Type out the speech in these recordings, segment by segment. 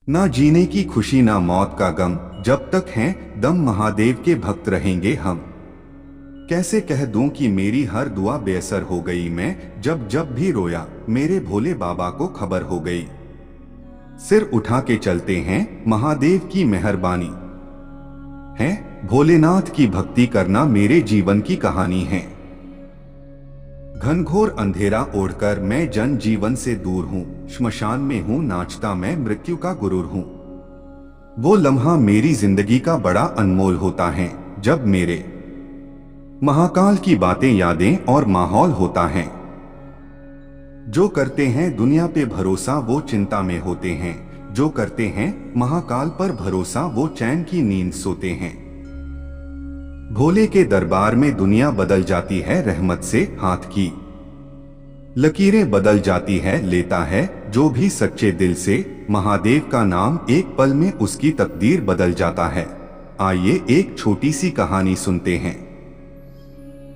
ना जीने की खुशी ना मौत का गम, जब तक हैं दम महादेव के भक्त रहेंगे हम। कैसे कह दूं कि मेरी हर दुआ बेअसर हो गई, मैं जब जब भी रोया मेरे भोले बाबा को खबर हो गई। सिर उठा के चलते हैं महादेव की मेहरबानी है, भोलेनाथ की भक्ति करना मेरे जीवन की कहानी है। घनघोर अंधेरा ओढ़कर मैं जन जीवन से दूर हूँ, श्मशान में हूँ नाचता मैं मृत्यु का गुरूर हूँ। वो लम्हा मेरी जिंदगी का बड़ा अनमोल होता है, जब मेरे महाकाल की बातें यादें और माहौल होता है। जो करते हैं दुनिया पे भरोसा वो चिंता में होते हैं, जो करते हैं महाकाल पर भरोसा वो चैन की नींद सोते हैं। भोले के दरबार में दुनिया बदल जाती है रहमत से, हाथ की लकीरें बदल जाती है, लेता है जो भी सच्चे दिल से महादेव का नाम, एक पल में उसकी तकदीर बदल जाता है। आइए एक छोटी सी कहानी सुनते हैं।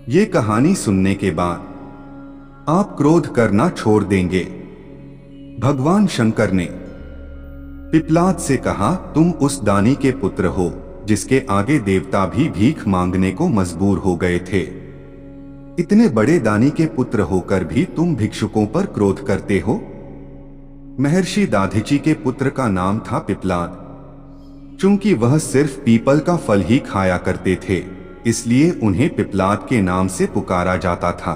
ये कहानी सुनने के बाद आप क्रोध करना छोड़ देंगे। भगवान शंकर ने पिपलाद से कहा, तुम उस दानी के पुत्र हो जिसके आगे देवता भी भीख मांगने को मजबूर हो गए थे। इतने बड़े दानी के पुत्र होकर भी तुम भिक्षुकों पर क्रोध करते हो। महर्षि दाधिची के पुत्र का नाम था पिपलाद। चूंकि वह सिर्फ पीपल का फल ही खाया करते थे, इसलिए उन्हें पिपलाद के नाम से पुकारा जाता था।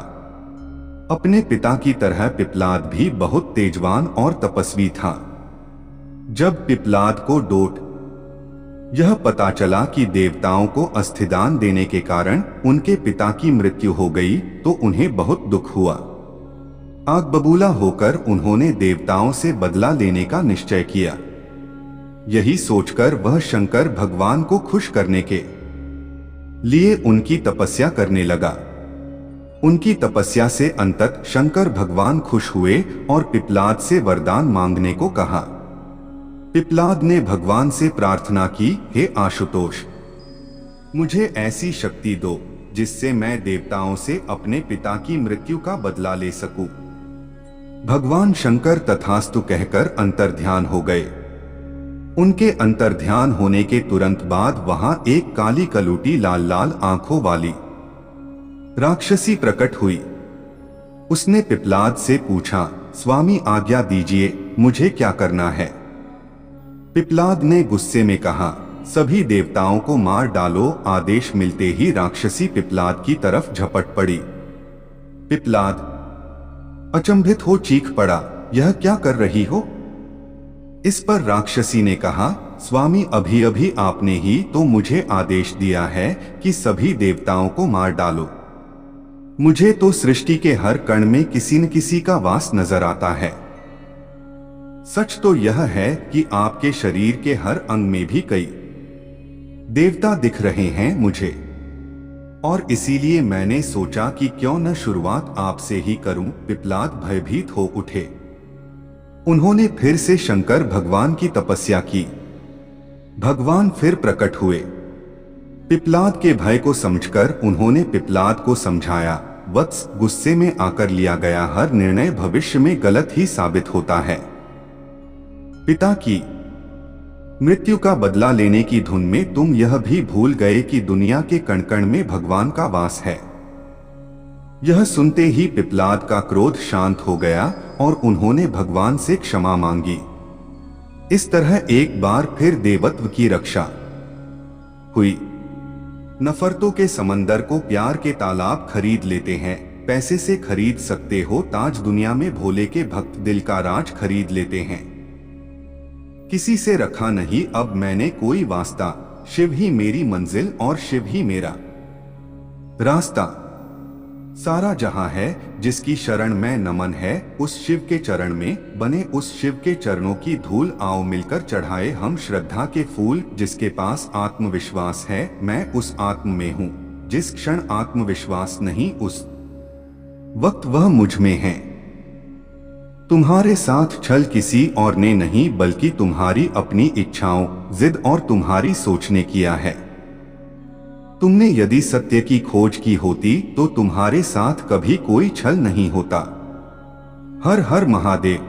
अपने पिता की तरह पिपलाद भी बहुत तेजवान और तपस्वी था। जब पिपलाद को डोट यह पता चला कि देवताओं को अस्थिदान देने के कारण उनके पिता की मृत्यु हो गई, तो उन्हें बहुत दुख हुआ। आग बबूला होकर उन्होंने देवताओं से बदला लेने का निश्चय किया। यही सोचकर वह शंकर भगवान को खुश करने के लिए उनकी तपस्या करने लगा। उनकी तपस्या से अंततः शंकर भगवान खुश हुए और पिपलाद से वरदान मांगने को कहा। पिपलाद ने भगवान से प्रार्थना की, हे आशुतोष, मुझे ऐसी शक्ति दो जिससे मैं देवताओं से अपने पिता की मृत्यु का बदला ले सकूं। भगवान शंकर तथास्तु कहकर अंतर्ध्यान हो गए। उनके अंतर्ध्यान होने के तुरंत बाद वहां एक काली कलूटी लाल लाल आंखों वाली राक्षसी प्रकट हुई। उसने पिपलाद से पूछा, स्वामी आज्ञा दीजिए, मुझे क्या करना है? पिपलाद ने गुस्से में कहा, सभी देवताओं को मार डालो। आदेश मिलते ही राक्षसी पिपलाद की तरफ झपट पड़ी। पिपलाद अचंभित हो चीख पड़ा, यह क्या कर रही हो? इस पर राक्षसी ने कहा, स्वामी अभी अभी आपने ही तो मुझे आदेश दिया है कि सभी देवताओं को मार डालो। मुझे तो सृष्टि के हर कण में किसी न किसी का वास नजर आता है। सच तो यह है कि आपके शरीर के हर अंग में भी कई देवता दिख रहे हैं मुझे, और इसीलिए मैंने सोचा कि क्यों न शुरुआत आपसे ही करूं। पिपलाद भयभीत हो उठे। उन्होंने फिर से शंकर भगवान की तपस्या की। भगवान फिर प्रकट हुए। पिपलाद के भय को समझकर उन्होंने पिपलाद को समझाया, वत्स, गुस्से में आकर लिया गया हर निर्णय भविष्य में गलत ही साबित होता है। पिता की मृत्यु का बदला लेने की धुन में तुम यह भी भूल गए कि दुनिया के कण कण में भगवान का वास है। यह सुनते ही पिपलाद का क्रोध शांत हो गया और उन्होंने भगवान से क्षमा मांगी। इस तरह एक बार फिर देवत्व की रक्षा हुई। नफरतों के समंदर को प्यार के तालाब खरीद लेते हैं। पैसे से खरीद सकते हो ताज, दुनिया में भोले के भक्त दिल का राज खरीद लेते हैं। किसी से रखा नहीं अब मैंने कोई वास्ता, शिव ही मेरी मंजिल और शिव ही मेरा रास्ता। सारा जहां है जिसकी शरण में नमन है, उस शिव के चरण में बने उस शिव के चरणों की धूल, आओ मिलकर चढ़ाए हम श्रद्धा के फूल। जिसके पास आत्मविश्वास है मैं उस आत्म में हूँ, जिस क्षण आत्मविश्वास नहीं उस वक्त वह मुझ में है। तुम्हारे साथ छल किसी और ने नहीं बल्कि तुम्हारी अपनी इच्छाओं, जिद और तुम्हारी सोच ने किया है। तुमने यदि सत्य की खोज की होती तो तुम्हारे साथ कभी कोई छल नहीं होता। हर हर महादेव।